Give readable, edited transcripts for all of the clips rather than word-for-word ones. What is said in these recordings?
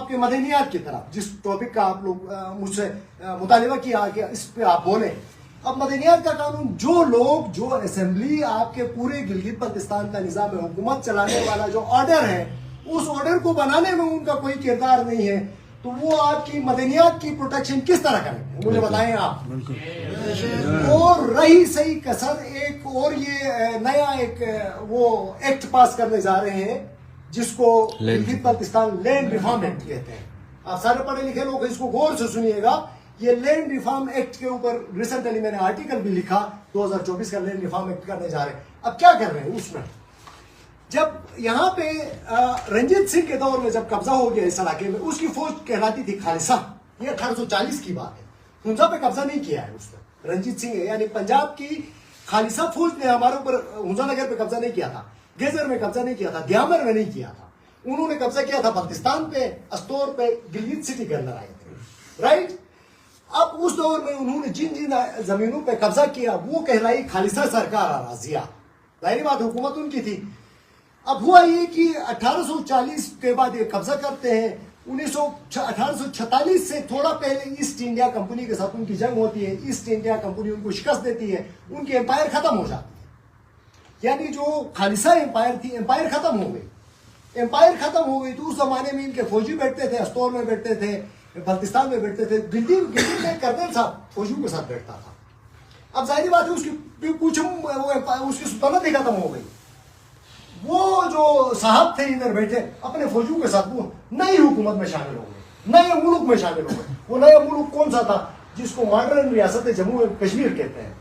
आपके मदनियात की तरफ, जिस टॉपिक का आप लोग मुझसे मुतालिबा किया कि इस पे आप बोले। अब मदनियात का कानून, जो असेंबली आपके पूरे गिलगित बल्तिस्तान का निजाम हुकूमत चलाने वाला जो ऑर्डर है, उस ऑर्डर को बनाने में उनका कोई किरदार नहीं है, तो वो आपकी मदनियात की प्रोटेक्शन किस तरह करेंगे, मुझे बताएं आप। और रही सही कसर एक और, ये नया एक वो एक्ट पास करने जा रहे हैं जिसको Gilgit Baltistan land reform act कहते हैं। आप सारे पढ़े लिखे लोग इसको गौर से सुनिएगा। ये लैंड रिफॉर्म एक्ट के ऊपर रिसेंटली मैंने आर्टिकल भी लिखा, 2024 का लैंड रिफॉर्म एक्ट करने जा रहे हैं। अब क्या कर रहे हैं उसमें, जब यहाँ पे रंजीत सिंह के दौर में जब कब्जा हो गया इस इलाके में, उसकी फौज कहलाती थी खालिसा। ये 1840 की बात है, हुंजा पे कब्जा नहीं किया है उसने। रंजीत सिंह यानी पंजाब की खालिसा फौज ने हमारे ऊपर हुंजा नगर पे कब्जा नहीं किया था, गेजर में कब्जा नहीं किया था, द्यामर में नहीं किया था। उन्होंने कब्जा किया था बल्तिस्तान पे, अस्तोर पे, गिलगित सिटी के अंदर आए थे, राइट। अब उस दौर में उन्होंने जिन जिन जमीनों पे कब्जा किया वो कहलाई खालिसा सरकार अराजिया, जाहिर बात हुकूमत उनकी थी। अब हुआ ये कि 1840 के बाद ये कब्जा करते हैं। 1846 से थोड़ा पहले ईस्ट इंडिया कंपनी के साथ उनकी जंग होती है, ईस्ट इंडिया कंपनी उनको शिकस्त देती है, उनकी एम्पायर खत्म हो जाती है। यानी जो खालिसा एम्पायर थी, एम्पायर खत्म हो गई। एम्पायर खत्म हो गई तो उस जमाने में इनके फौजी बैठते थे, अस्तौर में बैठते थे, बल्तिस्तान में बैठते थे, दिल्ली में कर्नल साहब फौजियों के साथ बैठता था। अब जाहिर बात है उसकी कुछ उसकी सुल्तानत ही खत्म हो गई। वो जो साहब थे इधर बैठे अपने फौजियों के साथ वो नई हुकूमत में शामिल हो गए, नए मुल्क में शामिल हो गए। वो नया मुल्क कौन सा था, जिसको मॉडर्न रियासत जम्मू कश्मीर कहते हैं,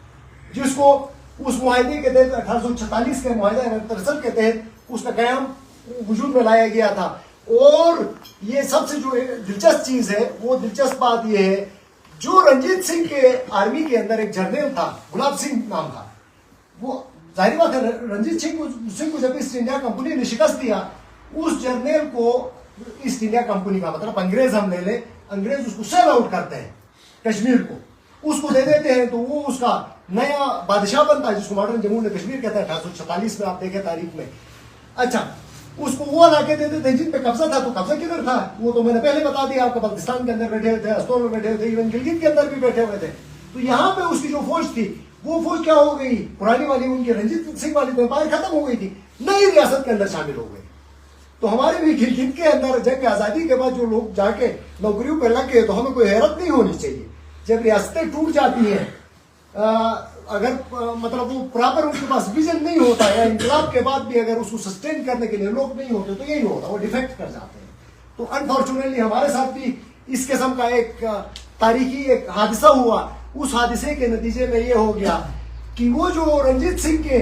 जिसको उस मुआहदे के तहत 1846 के मुआहदा 63 के तहत उसका कयाम वजूद में लाया गया था। और ये सबसे जो दिलचस्प चीज है, वो दिलचस्प बात ये है, जो रंजीत सिंह के आर्मी के अंदर एक जनरल था, गुलाब सिंह नाम था, वो जाहिर बात है रंजीत सिंह को जब ईस्ट इंडिया कंपनी ने शिकस्त दिया, उस जनरल को ईस्ट इंडिया कंपनी का मतलब अंग्रेज हम ले ले, अंग्रेज उसको सेल आउट करते हैं, कश्मीर को उसको दे देते हैं, तो वो उसका नया बादशाह बनता है, जिसको मॉडर्न जम्मू ने कश्मीर कहते हैं। 1846 में आप देखें तारीख में। अच्छा, उसको वो इलाके देते थे जिन पे कब्जा था। तो कब्जा किधर था, वो तो मैंने पहले बता दिया आपको, पाकिस्तान के अंदर बैठे हुए थे, अस्तौर में बैठे हुए थे, इवन गिलगित के अंदर भी बैठे हुए थे। तो यहाँ पे उसकी जो फौज थी, वो फौज क्या हो गई, पुरानी वाली उनकी रंजीत सिंह वाली एम्पायर खत्म हो गई थी, नई रियासत के अंदर शामिल हो गई। तो हमारे भी गिलगित के अंदर जंग आजादी के बाद जो लोग जाके नौकरियों पर लग गए, तो हमें कोई हैरत नहीं होनी चाहिए जब रियासतें टूट जाती हैं। अगर मतलब वो प्रॉपर उनके पास विजन नहीं होता है, या इंकलाब के बाद भी अगर उसको सस्टेन करने के लिए लोग नहीं होते, तो यही होता, वो डिफेक्ट कर जाते हैं। तो अनफॉर्चुनेटली हमारे साथ भी इस किस्म का एक तारीखी एक हादसा हुआ। उस हादसे के नतीजे में ये हो गया कि वो जो रंजीत सिंह के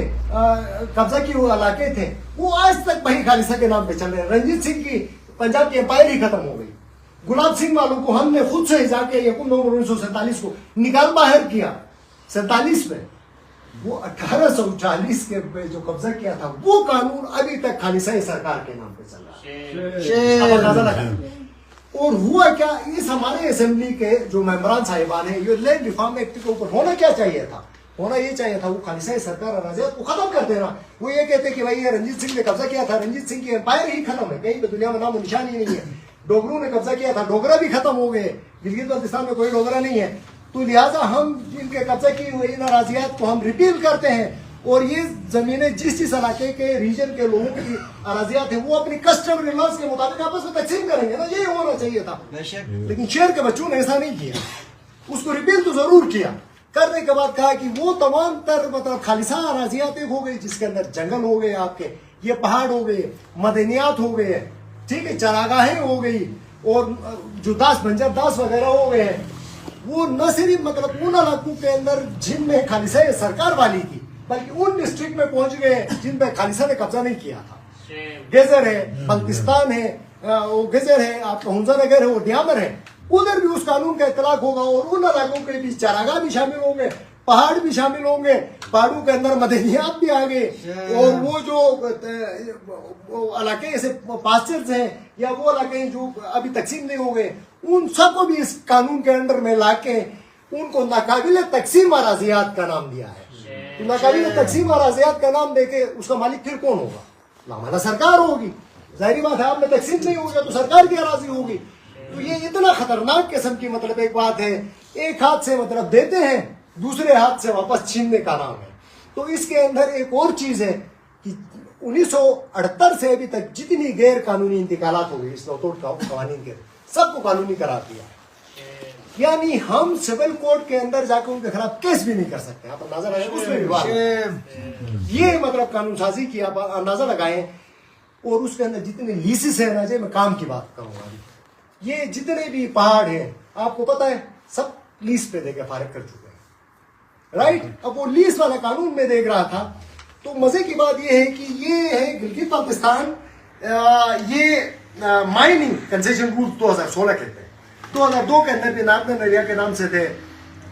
कब्जा की वो इलाके थे, वो आज तक वही खालिसा के नाम पे चल रहे हैं। रंजीत सिंह की पंजाब की एम्पायर ही खत्म हो गई। गुलाब सिंह वालों को हमने खुद से जाके 1 नवंबर 1947 को निकाल बाहर किया। 47 में वो 1840 के जो कब्जा किया था, वो कानून अभी तक खालिसा सरकार के नाम पे चल रहा है। और हुआ क्या, इस हमारे असेंबली के जो मेंबरान साहिबान है, ये लैंड रिफॉर्म एक्ट के ऊपर होना क्या चाहिए था, होना ये चाहिए था वो खालिसा सरकार अराजियत को खत्म कर देना। वो ये कहते कि भाई ये रंजीत सिंह ने कब्जा किया था, रंजीत सिंह की एम्पायर ही खत्म है, कहीं पे दुनिया में नाम निशान ही नहीं है। डोगरों ने कब्जा किया था, डोगरा भी खत्म हो गए, गिलगित बल्तिस्तान में कोई डोगरा नहीं है। तो लिहाजा हम इनके कब्जा की हुई इन अराजियात को हम रिपील करते हैं, और ये जमीनें जिस इलाके के रीजन के लोगों की अराजियात है, वो अपनी कस्टमरी लॉज के मुताबिक आपस में तकसीम करेंगे ना, यही होना चाहिए था। लेकिन शेर के बच्चों ने ऐसा नहीं किया, उसको रिपील तो जरूर किया। करने के बाद कहा कि वो तमाम तर मतलब खालिसा अराजियात हो गई, जिसके अंदर जंगल हो गए, आपके ये पहाड़ हो गए, मदनियात हो गए, ठीक है, चरागाहें हो गई, और जो दास बंजर दास वगैरह हो गए हैं, वो न सिर्फ मतलब उन इलाकों के अंदर जिनमें खालिसा सरकार वाली थी, बल्कि उन डिस्ट्रिक्ट में पहुंच गए जिन पे खालिसा ने कब्जा नहीं किया था। गेजर है, बल्तिस्तान है, वो गेजर है, आपका हुंजा नगर है, वो द्यामर है, उधर भी उस कानून का इतलाक होगा। और उन इलाकों के बीच चारागाह भी शामिल होंगे, पहाड़ भी शामिल होंगे, पहाड़ों के अंदर मदनियात भी आ गए, और वो जो इलाके ऐसे पास्चर्स हैं, या वो इलाके जो अभी तकसीम नहीं हो गए, उन सबको भी इस कानून के अंडर में लाके उनको नाकाबिल तकसीम अराजियात का नाम दिया है। तो नाकाबिल तकसीम अराजियात का नाम देके उसका मालिक फिर कौन होगा, लामाना सरकार होगी। जाहिर बात है, आप में तकसीम नहीं होगा तो सरकार की अराजी होगी। तो ये इतना खतरनाक किस्म की मतलब एक बात है, एक हाथ से मतलब देते हैं, दूसरे हाथ से वापस छीनने का नाम है। तो इसके अंदर एक और चीज है कि 1978 से अभी तक जितनी गैर कानूनी इंतकालात हो गई इस नौतोड़ कवानीन के, सबको कानूनी करार दिया। यानी हम सिविल कोर्ट के अंदर जाकर उनके खिलाफ केस भी नहीं कर सकते। आप अंदाजा लगाएं, उसमें विवाद ये मतलब कानून साजी की आप अंदाजा लगाएं। और उसके अंदर जितने लीसेस है ना, मैं काम की बात करूंगा, ये जितने भी पहाड़ है आपको पता है सब लीज पे देकर फारिग कर चुके हैं, राइट। अब वो लीज वाला कानून में देख रहा था, तो मजे की बात ये है कि ये है गिलगित बाल्टिस्तान, ये माइनिंग कंसेशन रूल 2016 के थे, 2002 के अंदर भी नॉर्दर्न एरिया के नाम से थे।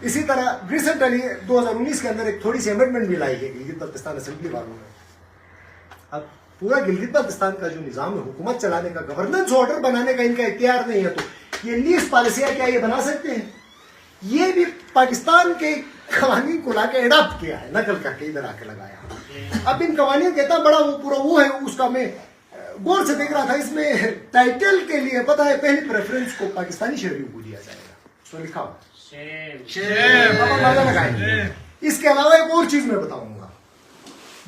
इसी तरह रिसेंटली 2019 के अंदर एक थोड़ी सी अमेंडमेंट भी लाई है गिलगित बाल्टिस्तान असेंबली वालों ने। अब पूरा गिलगित बाल्टिस्तान का जो निजाम है हुकूमत चलाने का, गवर्नेंस ऑर्डर बनाने का इनका इख्तियार नहीं है, तो ये लीज पॉलिसियां क्या ये बना सकते हैं? ये भी पाकिस्तान के कवानीन को लाके एडॉप्ट किया है, नकल करके इधर आके लगाया। अब इन कवानीन कहता बड़ा वो पूरा वो है, उसका मैं गौर से देख रहा था, इसमें टाइटल के लिए पता है पहली प्रेफरेंस को पाकिस्तानी शहरियों को दिया जाएगा, उसमें लिखा हुआ। इसके अलावा एक और चीज मैं बताऊंगा,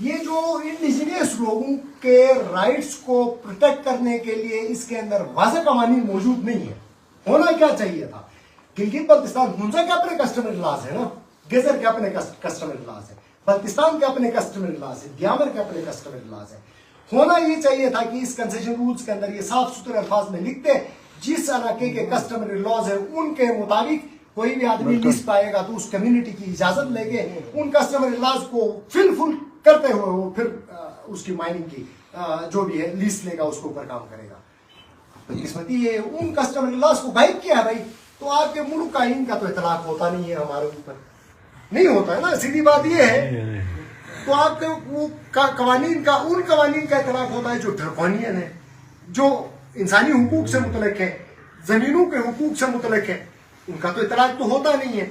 ये जो इंडिजिनियस लोगों के राइट्स को प्रोटेक्ट करने के लिए इसके अंदर वाज़ेह कवानीन मौजूद नहीं है। होना क्या चाहिए था, गिलगित बाल्टिस्तान हुंजा के अपने कस्टमरी लॉज है ना, गेजर के अपने कस्टमरी लॉज है, बाल्टिस्तान के अपने कस्टमरी लॉज है, ग्यामर के अपने कस्टमरी लॉज है। होना ये चाहिए था कि इस कंसेशन रूल्स के अंदर ये साफ सुथरे अल्फाज में लिखते, जिस इलाके के कस्टमरी लॉज है उनके मुताबिक कोई भी आदमी लीज पाएगा तो उस कम्युनिटी की इजाजत लेके उन कस्टमरी लॉज को फिलफुल करते हुए वो फिर उसकी माइनिंग की जो भी है लीज लेगा, उसके ऊपर काम करेगा। किस्मती ये उन कस्टमरी लॉज को गायब किया है भाई, तो आपके मुल्क का इनका तो इतलाक होता नहीं है, हमारे ऊपर नहीं होता है ना, सीधी बात ये है। तो आपके वो कवानीन का उन कवानीन का इतलाक होता है जो ड्रकोनियन है, जो इंसानी हुकूक से मुतलक है, जमीनों के हुकूक से मुतलक है, उनका तो इतलाक तो होता नहीं है।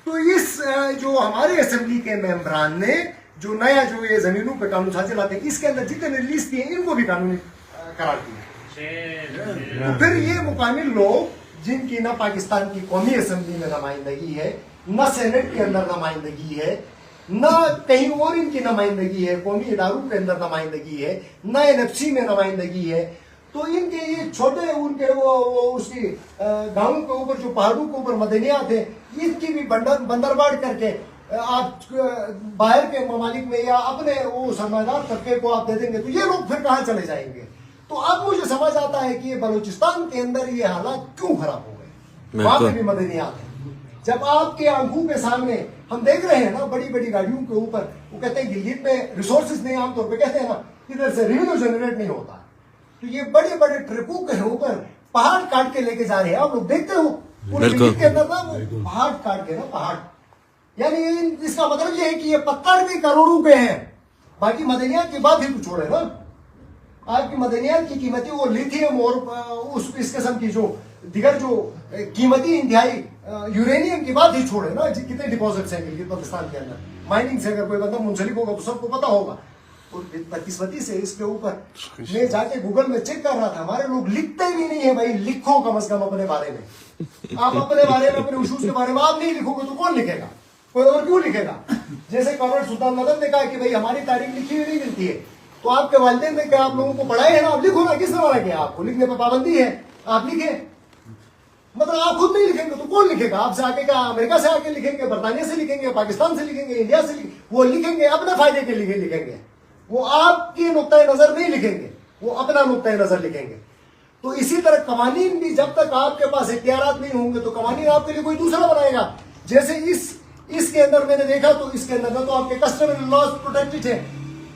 तो इस जो हमारे असेंबली के मेंबरान ने जो नया जो ये जमीनों पे कानून साझे लाते हैं, इसके अंदर जितने लीज दिए इनको भी कानूनी करार दिया। तो फिर ये मुकामी लोग जिनकी ना पाकिस्तान की कौमी असेंबली में नुमाइंदगी है, न सेनेट के अंदर नुमाइंदगी है, न कहीं और इनकी नुमाइंदगी है, कौमी इदारों के अंदर नुमाइंदगी है, न एनएफसी में नुमाइंदगी है, तो इनके ये छोटे उनके वो उसकी गांव के ऊपर जो पहाड़ों के ऊपर मदनियात है, इसकी भी बंदरबाड़ करके आप बाहर के ममालिक में या अपने वो सरमादार तबके को आप दे देंगे, तो ये लोग फिर कहाँ चले जाएंगे? तो अब मुझे समझ आता है कि ये बलूचिस्तान के अंदर ये हालात क्यों खराब हो गए, वहां पे भी मदनियात है। जब आपके आंखों के सामने हम देख रहे हैं ना बड़ी बड़ी गाड़ियों के ऊपर, वो कहते हैं गिलगित में रिसोर्सेज नहीं, आमतौर पर कहते हैं ना इधर से रेवेन्यू जनरेट नहीं होता, तो ये बड़े बड़े ट्रकों के ऊपर पहाड़ काट के लेके जा रहे हैं। आप लोग देखते हो पूरे गिलगित के अंदर ना वो पहाड़ काट के ना, पहाड़ यानी इसका मतलब ये है कि ये पत्थर भी करोड़ों के हैं, बाकी मदनियात की बात ही कुछ छोड़े ना। आपकी मदनियात की कीमती वो लिथियम और उस इस किस्म की जो दिगर जो कीमती इंतहाई यूरेनियम की बात ही छोड़े ना, कितने डिपॉजिट्स हैं गिलगित बाल्टिस्तान के अंदर। माइनिंग से अगर कोई बंदा मुंसलिक होगा तो सबको पता होगा। और बदकिस्मती से इसके ऊपर मैं जाके गूगल में चेक कर रहा था, हमारे लोग लिखते भी नहीं है भाई, लिखो कम से कम अपने बारे में। आप अपने बारे में, अपने उसूल के बारे में आप नहीं लिखोगे तो कौन लिखेगा, कोई और क्यों लिखेगा? जैसे कॉमरेड सुल्तान मदन ने कहा कि भाई हमारी तारीख लिखी हुई नहीं मिलती है, तो आपके वालिदैन ने क्या आप लोगों को पढ़ाए है ना, आप लिखो ना, किसने मना किया आपको? लिखने पर पाबंदी है, आप लिखे। मतलब आप खुद नहीं लिखेंगे तो कौन लिखेगा? आपसे आके क्या अमेरिका से आके लिखेंगे, बरतानिया से लिखेंगे, पाकिस्तान से लिखेंगे, इंडिया से लिखेंगे? वो लिखेंगे अपने फायदे के लिए लिखेंगे, वो आपकी नुक्ता नजर नहीं लिखेंगे, वो अपना नुक्ता नजर लिखेंगे। तो इसी तरह कवानीन भी जब तक आपके पास इख्तियारात नहीं होंगे तो कवानीन आपके लिए कोई दूसरा बनाएगा। जैसे इसके अंदर मैंने देखा तो इसके अंदर ना तो आपके कस्टमर लॉज प्रोटेक्टेड है,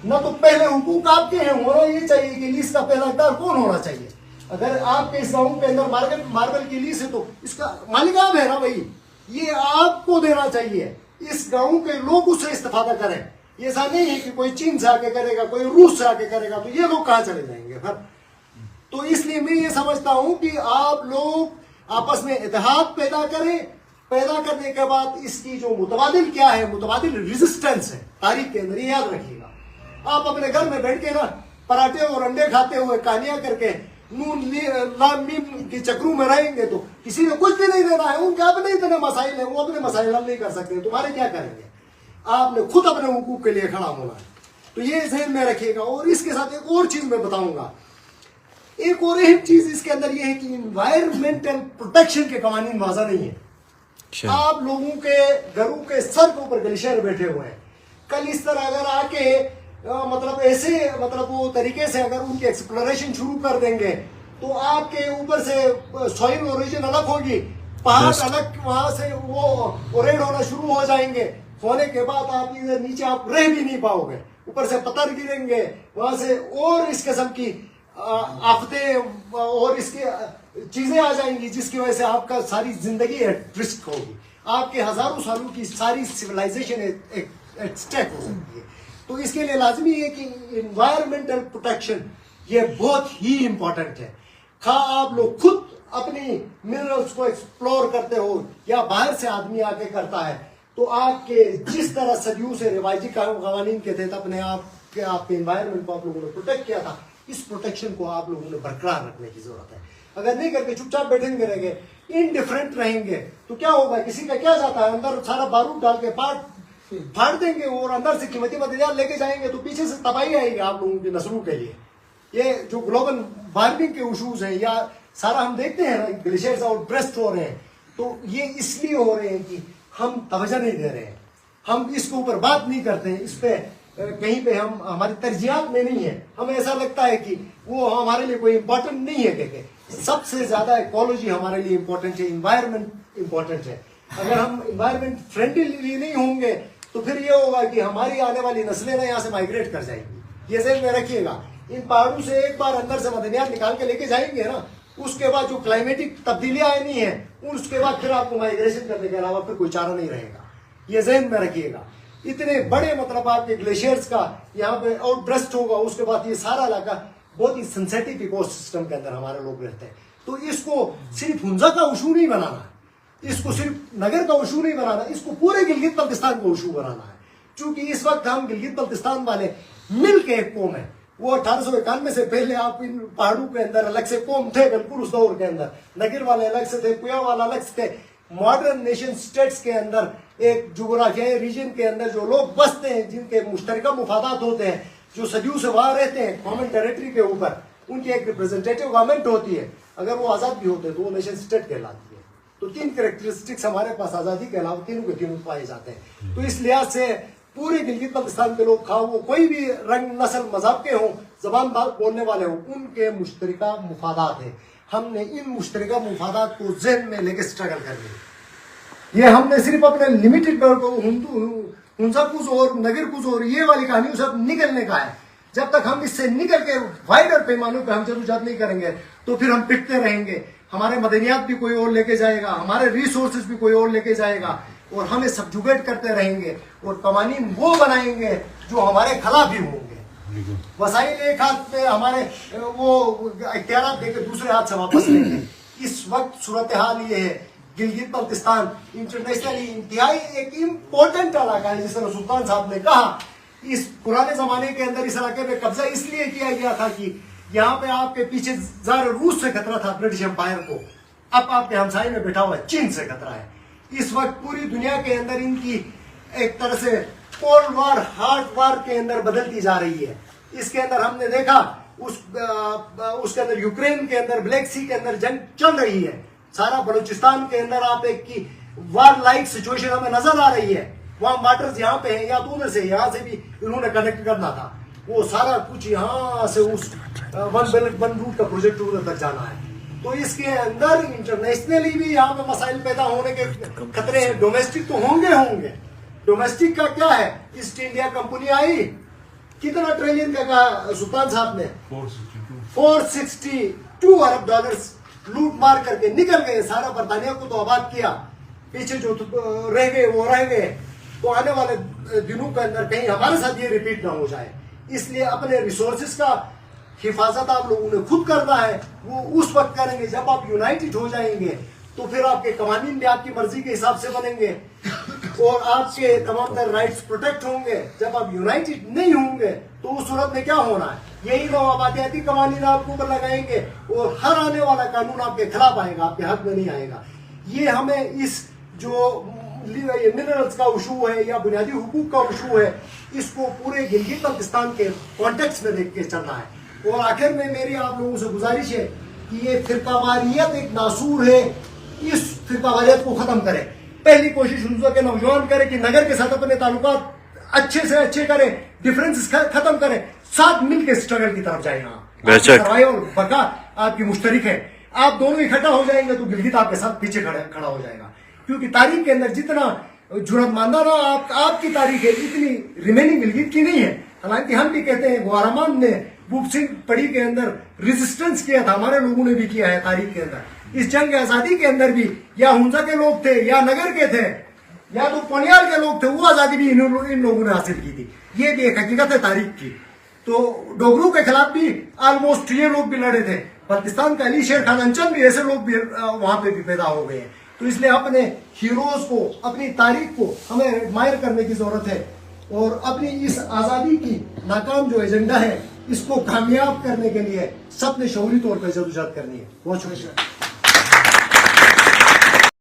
ना तो पहले हुकूक आपके हैं। होना ये चाहिए कि लीज का पहला हकदार कौन होना चाहिए। अगर आपके इस गाँव के अंदर मार्बल की लीज है तो इसका मालिक आप है ना भाई, ये आपको देना चाहिए। इस गाँव के लोग उससे इस्तेफादा करें। ऐसा नहीं है कि कोई चीन से आके करेगा, कोई रूस से आके करेगा, तो ये लोग कहाँ चले जाएंगे फिर? तो इसलिए मैं ये समझता हूं कि आप लोग आपस में इत्तेहाद पैदा करें। पैदा करने के बाद इसकी जो मुतबादिल क्या है, मुतबादिल रेजिस्टेंस है तारीख के अंदर, ये याद रखिएगा। आप अपने घर में बैठ के ना पराठे और अंडे खाते हुए कहानियां करके नून लाम मीम के चक्रों में रहेंगे तो किसी ने कुछ भी नहीं देना है। उनके अपने इतने मसाइल हैं, वो अपने मसाइल हल नहीं कर सकते, तुम्हारे क्या करेंगे? आपने खुद अपने हुकूक के लिए खड़ा होना है। तो ये ध्यान में रखिएगा। और इसके साथ एक और चीज मैं बताऊंगा, एक और अहम चीज इसके अंदर ये है कि इन्वायरमेंटल प्रोटेक्शन के कवानीन वाज़ा नहीं है। आप लोगों के घरों के सर के ऊपर ग्लेशियर बैठे हुए हैं। कल इस तरह अगर आके मतलब ऐसे मतलब वो तरीके से अगर उनकी एक्सप्लोरेशन शुरू कर देंगे तो आपके ऊपर से सॉइल ओरिजिन अलग होगी, पहाड़ अलग, वहां से वो ओरेड होना शुरू हो जाएंगे। होने के बाद आप इधर नीचे आप रह भी नहीं पाओगे, ऊपर से पत्थर गिरेंगे वहां से, और इस किस्म की आफतें और इसके चीजें आ जाएंगी जिसकी वजह से आपका सारी जिंदगी एट रिस्क होगी। आपके हजारों सालों की सारी सिविलाइजेशन एट स्टेक हो सकती है। तो इसके लिए लाजमी है कि इन्वायरमेंटल प्रोटेक्शन ये बहुत ही इंपॉर्टेंट है। खा आप लोग खुद अपनी मिनरल्स को एक्सप्लोर करते हो या बाहर से आदमी आके करता है, तो आपके जिस तरह सदियों से रिवायती कवानीन के तहत अपने आप के आपके इन्वायरमेंट को आप लोगों ने प्रोटेक्ट किया था, इस प्रोटेक्शन को आप लोगों ने बरकरार रखने की जरूरत है। अगर नहीं करके चुपचाप बैठेंगे रहेंगे, इनडिफरेंट रहेंगे, तो क्या होगा? किसी का क्या जाता है, अंदर सारा बारूद डाल के फाड़ देंगे और अंदर से कीमती मटेरियल लेके जाएंगे तो पीछे से तबाही आएगी आप लोगों की नस्लों के लिए। ये जो ग्लोबल वार्मिंग के इशूज हैं या सारा हम देखते हैं ग्लेशियर्स आउट ब्रेस्ट हो रहे हैं, तो ये इसलिए हो रहे हैं कि हम तवज्जो नहीं दे रहे हैं, हम इसके ऊपर बात नहीं करते हैं, इस पे कहीं पे हम हमारी तरजीहात में नहीं है। हमें ऐसा लगता है कि वो हमारे लिए कोई इंपॉर्टेंट नहीं है। कहके सबसे ज्यादा इकोलॉजी हमारे लिए इंपॉर्टेंट है, इन्वायरमेंट इंपॉर्टेंट है। अगर हम इन्वायरमेंट फ्रेंडली नहीं होंगे तो फिर ये होगा कि हमारी आने वाली नस्लें ना यहाँ से माइग्रेट कर जाएंगी। ये ज़हन में रखिएगा। इन पहाड़ों से एक बार अंदर से मदनियात निकाल के लेके जाएंगे ना, उसके बाद जो क्लाइमेटिक तब्दीलियां आनी है उसके बाद फिर आपको माइग्रेशन करने के अलावा फिर कोई चारा नहीं रहेगा। ये ज़हन में रखिएगा। इतने बड़े मतलब आपके ग्लेशियर्स का यहाँ पे आउटब्रस्ट होगा, उसके बाद ये सारा इलाका बहुत ही सेंसिटिव इकोसिस्टम के अंदर हमारे लोग रहते हैं। तो इसको सिर्फ हुंजा का इशू नहीं बनाना है, इसको सिर्फ नगर का इशू नहीं बनाना, इसको पूरे गिलगित बल्तिस्तान को इशू बनाना है। क्योंकि इस वक्त हम गिलगित बल्तिस्तान वाले मिल के एक कौम है। वो 1891 से पहले आप इन पहाड़ों के अंदर अलग से कौम थे, बिल्कुल उस दौर के अंदर नगर वाले अलग से थे, पुया वाला अलग से थे। मॉडर्न नेशन स्टेट्स के अंदर एक जोग्राफियाई रीजन के अंदर जो लोग बसते हैं, जिनके मुश्तरका मुफादात होते हैं, जो सदियों से वहां रहते हैं कॉमन टेरिटरी के ऊपर, उनकी एक रिप्रेजेंटेटिव गवर्नमेंट होती है। अगर वो आजाद भी होते तो वो नेशन स्टेट कहलाती है। तो तीन कैरेक्टरिस्टिक्स हमारे पास आजादी के अलावा तीनों के तीनों पाए जाते हैं। तो इस लिहाज से पूरे गिलगित बल्तिस्तान के लोग, खाओ वो कोई भी रंग नस्ल मजहब के हों, जबान बोलने वाले हों, उनके मुश्तरका मुफादात है। हमने इन मुश्तरका मुफादात को ज़हन में लेके स्ट्रगल करनी है। ये हमने सिर्फ अपने लिमिटेड हुंसाकुज और नगरकुज और ये वाली कहानियों से निकलने का है। जब तक हम इससे निकल के वाइडर पैमानों पर हम जरूरत नहीं करेंगे तो फिर हम पिटते रहेंगे। हमारे मदनियात भी कोई और लेके जाएगा, हमारे रिसोर्सेज भी कोई और लेके जाएगा और हमें सब्जुगेट करते रहेंगे और कवानीन वो बनाएंगे जो हमारे खिलाफ ही होंगे। वसाइल एक हाथ में हमारे वो इख्तियार देकर दूसरे हाथ से वापस लेंगे। इस वक्त सूरत हाल ये है, गिलगित बल्तिस्तान इंटरनेशनली इंतहाई एक इम्पोर्टेंट इलाका है। जिस तरह सुल्तान साहब ने कहा, इस पुराने जमाने के अंदर इस इलाके पे कब्जा इसलिए किया गया था कि यहाँ पे आपके पीछे ज़ाहिर रूस से खतरा था, ब्रिटिश एम्पायर को। अब आपके हमसाये में बैठा हुआ चीन से खतरा है। इस वक्त पूरी दुनिया के अंदर इनकी एक तरह से कोल्ड वार, हार्ड वार के अंदर बदलती जा रही है। इसके अंदर हमने देखा उसके अंदर यूक्रेन के अंदर ब्लैक सी के अंदर जंग चल रही है। सारा बलूचिस्तान के अंदर आप एक की वार लाइक सिचुएशन हमें नजर आ रही है। वहां वाटर्स यहाँ पे है या तो उधर से यहाँ से भी इन्होंने कनेक्ट करना था। वो सारा कुछ यहाँ से उस वन बेल्ट वन रूट का प्रोजेक्ट उधर तक जाना है। तो इसके अंदर इंटरनेशनली भी यहाँ पे मसाइल पैदा होने के खतरे हैं। डोमेस्टिक तो होंगे। डोमेस्टिक का क्या है? ईस्ट इंडिया कंपनी आई, कितना ट्रिलियन का कहा सुल्तान साहब ने? 462 अरब डॉलर्स लूट मार करके निकल गए। सारा बरतानिया को तो आबाद किया, पीछे जो रह गए वो रह गए। तो आने वाले दिनों के अंदर कहीं हमारे साथ ये रिपीट ना हो जाए, इसलिए अपने रिसोर्सेज का हिफाजत आप लोगों ने खुद करना है। वो उस वक्त करेंगे जब आप यूनाइटेड हो जाएंगे। तो फिर आपके कवानीन भी आपकी मर्जी के हिसाब से बनेंगे। और आपके तमाम तर राइट्स प्रोटेक्ट होंगे। जब आप यूनाइटेड नहीं होंगे तो उस सूरत में क्या होना है, यही लोग आबादियाती कवानीन आपके ऊपर लगाएंगे और हर आने वाला कानून आपके खिलाफ आएगा, आपके हक में नहीं आएगा। ये हमें इस जो मिनरल्स का इशू है या बुनियादी हुकूक का इशू है, इसको पूरे गिलगित बल्तिस्तान के कॉन्टेक्स्ट में देख के चलना है। और आखिर में मेरी आप लोगों से गुजारिश है कि ये फिरकावारियत एक नासूर है, इस फिरकावारियत को खत्म करें। पहली कोशिश हुजूर के नौजवान करें कि नगर के साथ अपने ताल्लुकात अच्छे से अच्छे करें, डिफरेंसेस खत्म करें, साथ मिलकर स्ट्रगल की तरफ जाए। सर्वाइवल बका आपकी मुश्तरिक है, आप दोनों इकट्ठा हो जाएंगे तो गिलगित आपके साथ पीछे खड़ा हो जाएगा। क्योंकि तारीख के अंदर जितना जुर्माना आपकी तारीख है, इतनी रिमेनिंग गिलगित की नहीं है। हालांकि हम भी कहते हैं गुआरामान ने बुक सिंह पड़ी के अंदर रेजिस्टेंस किया था, हमारे लोगों ने भी किया है तारीख के अंदर। इस जंग आजादी के अंदर भी या हुंजा के लोग थे या नगर के थे या तो पनियाल के लोग थे, वो आजादी भी इन लोगों ने हासिल की थी। ये भी एक हकीकत है तारीख की। तो डोगरू के खिलाफ भी ऑलमोस्ट ये लोग भी लड़े थे। पाकिस्तान का अली शेर खान अंचल भी ऐसे लोग भी वहां पे भी पैदा हो गए हैं। तो इसलिए अपने हीरोज को, अपनी तारीख को हमें एडमायर करने की जरूरत है और अपनी इस आजादी की नाकाम जो एजेंडा है, इसको कामयाब करने के लिए सबने शौरी तौर पर जदोजहद करनी है। बहुत शुक्रिया।